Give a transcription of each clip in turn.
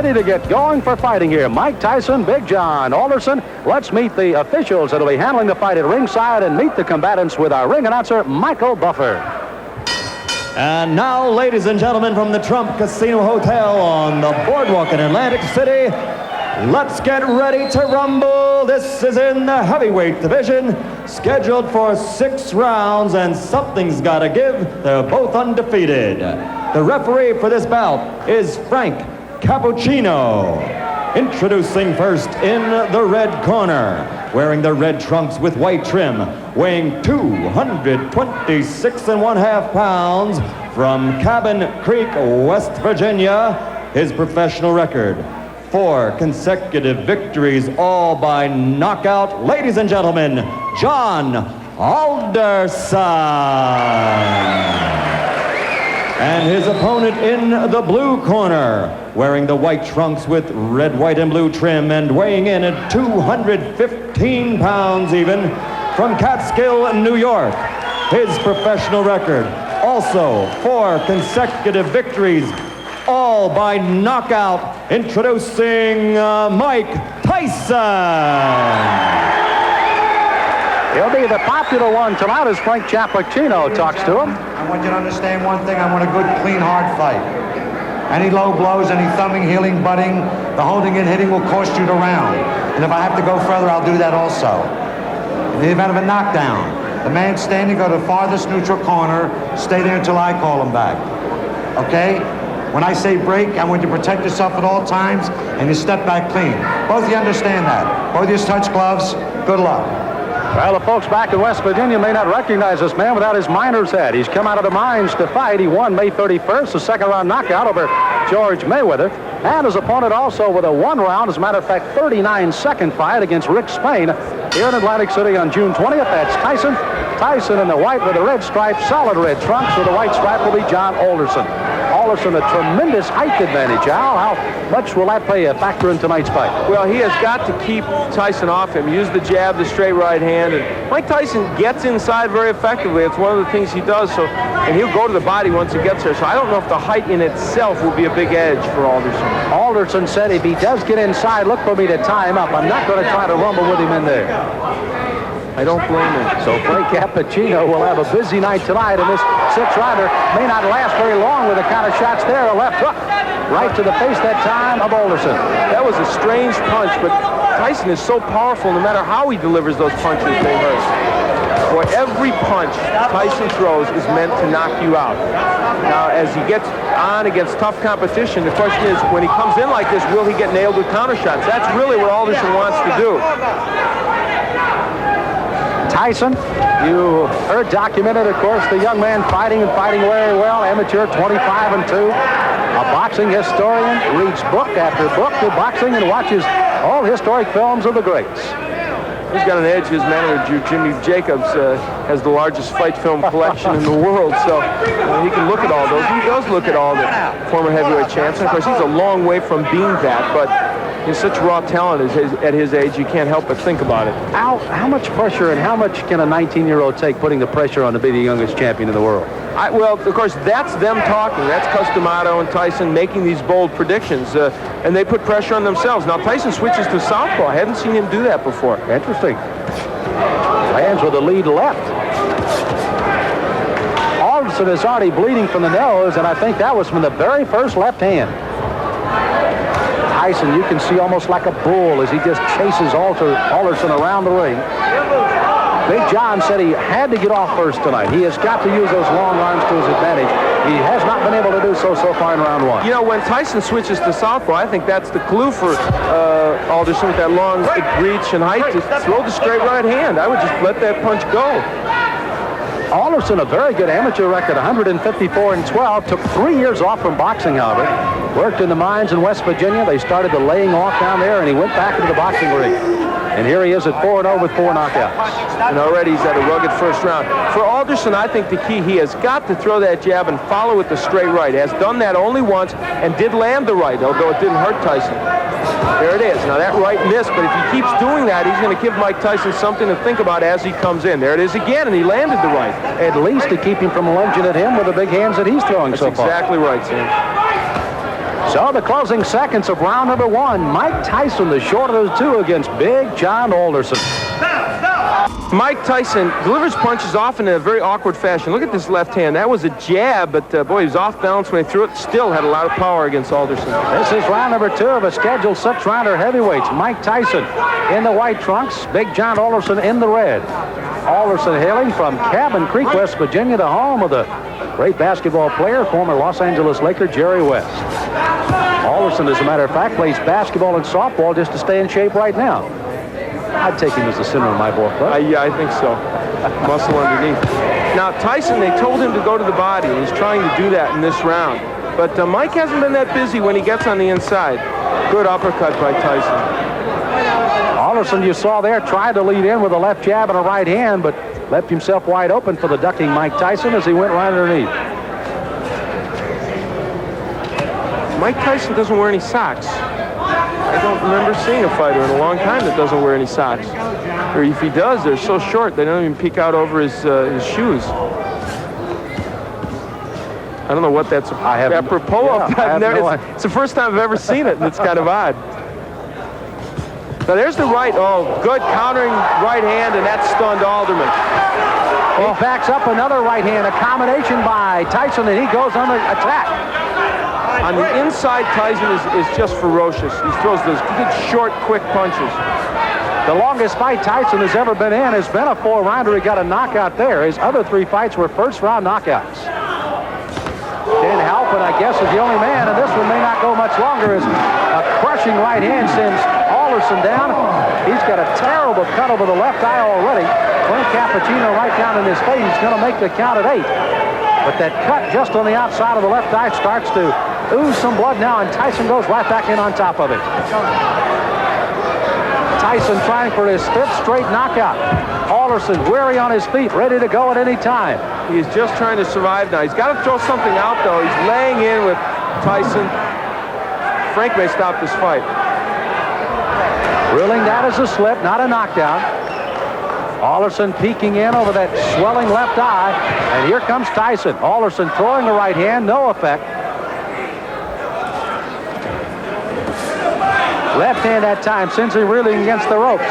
ready to get going for fighting here. Mike Tyson, Big John Alderson. Let's meet the officials that will be handling the fight at ringside and meet the combatants with our ring announcer, Michael Buffer. And now, ladies and gentlemen, from the Trump Casino Hotel on the boardwalk in Atlantic City, let's get ready to rumble. This is in the heavyweight division, scheduled for 6 rounds, and something's got to give. They're both undefeated. The referee for this bout is Frank Cappuccino. Introducing first in the red corner, wearing the red trunks with white trim, weighing 226.5 pounds, from Cabin Creek, West Virginia. His professional record, 4 consecutive victories, all by knockout. Ladies and gentlemen, John Alderson. And his opponent in the blue corner, wearing the white trunks with red, white, and blue trim, and weighing in at 215 pounds even, from Catskill, New York. His professional record, also 4 consecutive victories, all by knockout. Introducing Mike Tyson. He'll be the popular one tonight as Frank Cappuccino talks to him. I want you to understand one thing. I want a good, clean, hard fight. Any low blows, any thumbing, heeling, butting, the holding and hitting will cost you the round. And if I have to go further, I'll do that also. In the event of a knockdown, the man standing, go to the farthest neutral corner, stay there until I call him back. Okay? When I say break, I want you to protect yourself at all times, and you step back clean. Both of you understand that. Both of you touch gloves. Good luck. Well, the folks back in West Virginia may not recognize this man without his miner's hat. He's come out of the mines to fight. He won May 31st, a second-round knockout over George Mayweather. And his opponent also with a 1-round, as a matter of fact, 39-second fight against Rick Spain here in Atlantic City on June 20th. That's Tyson. Tyson in the white with a red stripe, solid red trunks. With the white stripe will be John Alderson. Alderson, a tremendous height advantage. How much will that play a factor in tonight's fight? Well, he has got to keep Tyson off him. Use the jab, the straight right hand. And Mike Tyson gets inside very effectively. It's one of the things he does. And he'll go to the body once he gets there. So I don't know if the height in itself will be a big edge for Alderson. Alderson said if he does get inside, look for me to tie him up. I'm not going to try to rumble with him in there. I don't blame him. So Frank Cappuccino will have a busy night tonight, and this 6-rounder may not last very long with the kind of shots there. A left hook right to the face that time of Alderson. That was a strange punch, but Tyson is so powerful, no matter how he delivers those punches, they hurt. For every punch Tyson throws is meant to knock you out. Now, as he gets on against tough competition, the question is, when he comes in like this, will he get nailed with counter shots? That's really what Alderson wants to do. Tyson, you heard documented, of course, the young man fighting very well, amateur, 25-2. A boxing historian, reads book after book of boxing and watches all historic films of the greats. He's got an edge. His manager, Jimmy Jacobs, has the largest fight film collection in the world, so he can look at all those. He does look at all the former heavyweight champs. And of course, he's a long way from being that, but he's such raw talent at his age, you can't help but think about it. How much pressure and how much can a 19-year-old take putting the pressure on to be the youngest champion in the world? Well, of course, that's them talking. That's Customato and Tyson making these bold predictions, and they put pressure on themselves. Now, Tyson switches to southpaw. I haven't seen him do that before. Interesting. Lands with a lead left. Alderson is already bleeding from the nose, and I think that was from the very first left hand. Tyson, you can see almost like a bull as he just chases Alderson around the ring. Big John said he had to get off first tonight. He has got to use those long arms to his advantage. He has not been able to do so far in round 1. You know, when Tyson switches to southpaw, I think that's the clue for Alderson with that long reach and height to throw the straight right hand. I would just let that punch go. Alderson, a very good amateur record, 154-12. Took 3 years off from boxing, however. Worked in the mines in West Virginia. They started the laying off down there, and he went back into the boxing ring. And here he is at 4-0 with 4 knockouts. And already he's had a rugged first round. For Alderson, I think the key, he has got to throw that jab and follow with the straight right. Has done that only once and did land the right, although it didn't hurt Tyson. There it is. Now that right missed, but if he keeps doing that, he's going to give Mike Tyson something to think about as he comes in. There it is again, and he landed the right. At least to keep him from lunging at him with the big hands that he's throwing so far. That's exactly right, Sam. So the closing seconds of round number 1. Mike Tyson, the shorter of the two, against Big John Alderson. Mike Tyson delivers punches often in a very awkward fashion. Look at this left hand. That was a jab, but boy, he was off balance when he threw it. Still had a lot of power against Alderson. This is round number 2 of a scheduled 6-rounder heavyweights. Mike Tyson in the white trunks, Big John Alderson in the red. Alderson hailing from Cabin Creek, West Virginia, the home of the great basketball player, former Los Angeles Laker Jerry West. Alderson, as a matter of fact, plays basketball and softball just to stay in shape right now. I'd take him as the center of my ball club. Yeah, I think so. Muscle underneath. Now, Tyson, they told him to go to the body, and he's trying to do that in this round. But Mike hasn't been that busy when he gets on the inside. Good uppercut by Tyson. Alderson, you saw there, tried to lead in with a left jab and a right hand, but left himself wide open for the ducking Mike Tyson as he went right underneath. Mike Tyson doesn't wear any socks. I don't remember seeing a fighter in a long time that doesn't wear any socks. Or if he does, they're so short they don't even peek out over his shoes. I don't know what that's apropos of. It's the first time I've ever seen it, and it's kind of odd. Now there's the right. Oh, good countering right hand, and that stunned Alderman. He backs up another right hand, a combination by Tyson, and he goes on the attack. On the inside, Tyson is just ferocious. He throws those good, short, quick punches. The longest fight Tyson has ever been in has been a 4-rounder. He got a knockout there. His other 3 fights were first-round knockouts. Dan Halpin, I guess, is the only man, and this one may not go much longer, as a crushing right hand sends Alderson down. He's got a terrible cut over the left eye already. Frank Cappuccino right down in his face. He's going to make the count at 8. But that cut just on the outside of the left eye starts to ooze some blood now, and Tyson goes right back in on top of it. Tyson trying for his 5th straight knockout. Alderson weary on his feet, ready to go at any time. He's just trying to survive now. He's got to throw something out, though. He's laying in with Tyson. Frank may stop this fight. Ruling that as a slip, not a knockdown. Alderson peeking in over that swelling left eye, and here comes Tyson. Alderson throwing the right hand, no effect. Left hand that time, sends him reeling against the ropes.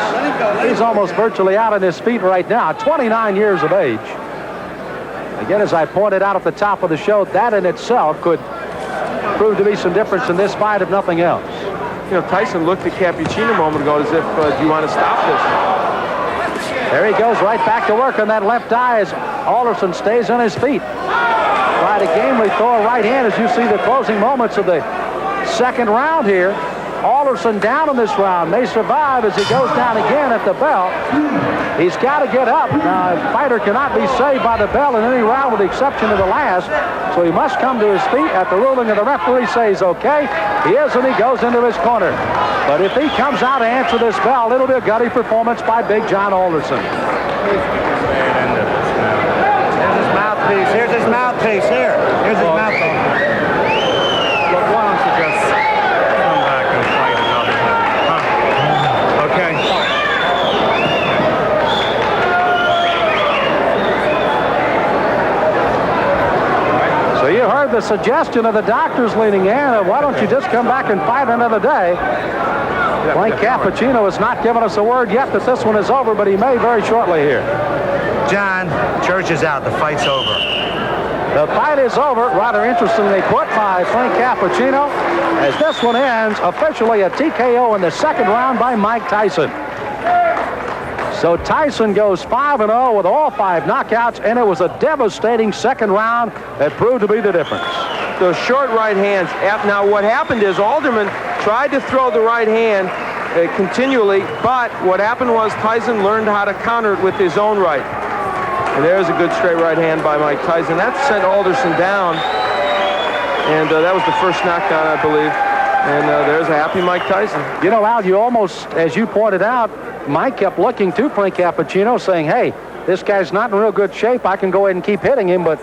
He's almost virtually out on his feet right now, 29 years of age. Again, as I pointed out at the top of the show, that in itself could prove to be some difference in this fight, if nothing else. You know, Tyson looked at Cappuccino a moment ago as if, do you want to stop this? There he goes right back to work on that left eye as Alderson stays on his feet. Try to gamely throw a right hand as you see the closing moments of the second round here. Alderson down in this round, may survive as he goes down again at the bell. He's got to get up. Now, a fighter cannot be saved by the bell in any round with the exception of the last, so he must come to his feet at the ruling of the referee says okay. He is, and he goes into his corner. But if he comes out to answer this bell, it'll be a gutty performance by Big John Alderson. Here's his mouthpiece. Here's his mouthpiece. Here's his mouthpiece. Look, why don't you just come back and fight another one? Huh? Okay. So you heard the suggestion of the doctors leaning in. Why don't you just come back and fight another day? Frank Cappuccino has not given us a word yet that this one is over, but he may very shortly here. John, church is out. The fight's over. The fight is over, rather interestingly put by Frank Cappuccino, as this one ends officially a TKO in the second round by Mike Tyson. So Tyson goes 5-0 with all 5 knockouts, and it was a devastating second round that proved to be the difference. Those short right hands. Now, what happened is Alderman tried to throw the right hand continually, but what happened was Tyson learned how to counter it with his own right. And there's a good straight right hand by Mike Tyson. That sent Alderson down, and that was the first knockdown, I believe. And there's a happy Mike Tyson. You know, Al, you almost, as you pointed out, Mike kept looking to Frank Cappuccino saying, hey, this guy's not in real good shape. I can go ahead and keep hitting him, but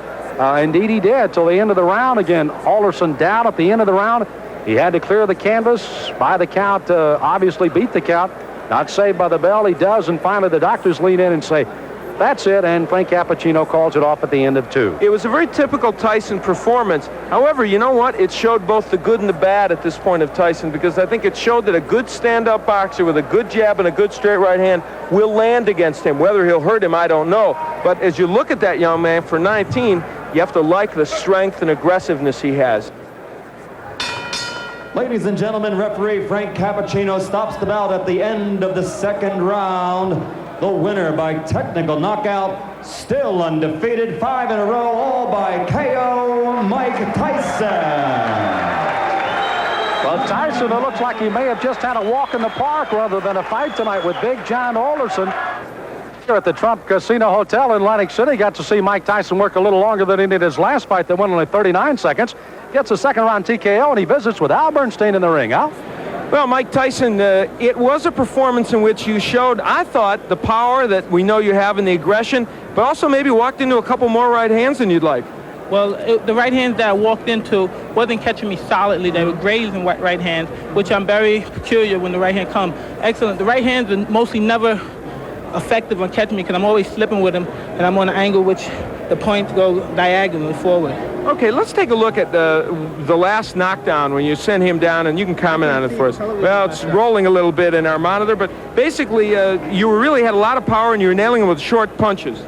indeed he did till the end of the round. Again, Alderson down at the end of the round. He had to clear the canvas by the count, obviously beat the count. Not saved by the bell, he does, and finally the doctors lean in and say, That's it, and Frank Cappuccino calls it off at the end of 2. It was a very typical Tyson performance. However, you know what? It showed both the good and the bad at this point of Tyson, because I think it showed that a good stand-up boxer with a good jab and a good straight right hand will land against him. Whether he'll hurt him, I don't know. But as you look at that young man, for 19, you have to like the strength and aggressiveness he has. Ladies and gentlemen, referee Frank Cappuccino stops the bout at the end of the second round. The winner by technical knockout, still undefeated, 5 in a row, all by KO, Mike Tyson. Well, Tyson, it looks like he may have just had a walk in the park rather than a fight tonight with Big John Alderson. Here at the Trump Casino Hotel in Atlantic City, got to see Mike Tyson work a little longer than he did his last fight that went only 39 seconds. Gets a second-round TKO, and he visits with Al Bernstein in the ring. Al? Well, Mike Tyson, it was a performance in which you showed, I thought, the power that we know you have and the aggression, but also maybe walked into a couple more right hands than you'd like. Well, the right hands that I walked into wasn't catching me solidly. They were grazing right hands, which I'm very peculiar when the right hand comes. Excellent. The right hands are mostly never effective on catching me because I'm always slipping with them, and I'm on an angle which the points go diagonally forward. Okay, let's take a look at the last knockdown when you sent him down, and you can comment on it for us. Well, it's rolling a little bit in our monitor, but basically you really had a lot of power and you were nailing him with short punches.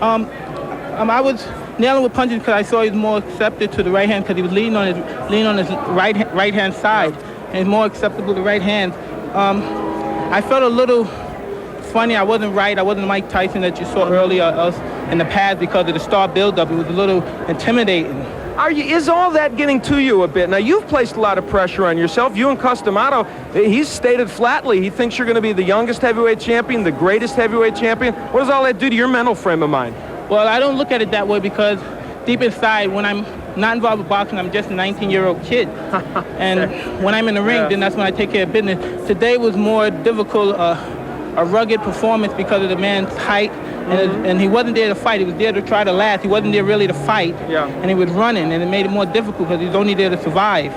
I was nailing with punches because I saw he was more accepted to the right hand because he was leaning on his right hand side, and more acceptable to right hand. I felt a little funny. I wasn't right. I wasn't the Mike Tyson that you saw earlier in the past because of the star buildup. It was a little intimidating. Is all that getting to you a bit? Now, you've placed a lot of pressure on yourself. You and Customato, he's stated flatly he thinks you're going to be the youngest heavyweight champion, the greatest heavyweight champion. What does all that do to your mental frame of mind? Well, I don't look at it that way because deep inside, when I'm not involved with boxing, I'm just a 19-year-old kid. And when I'm in the ring, then that's when I take care of business. Today was more difficult, a rugged performance because of the man's height, and he wasn't there to fight. He was there to try to last. He wasn't there really to fight, and he was running, and it made it more difficult because he was only there to survive.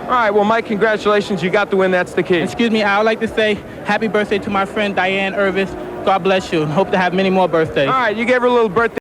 All right, well, Mike, congratulations. You got the win. That's the key. Excuse me, I would like to say happy birthday to my friend Diane Irvis. God bless you, and hope to have many more birthdays. All right, you gave her a little birthday.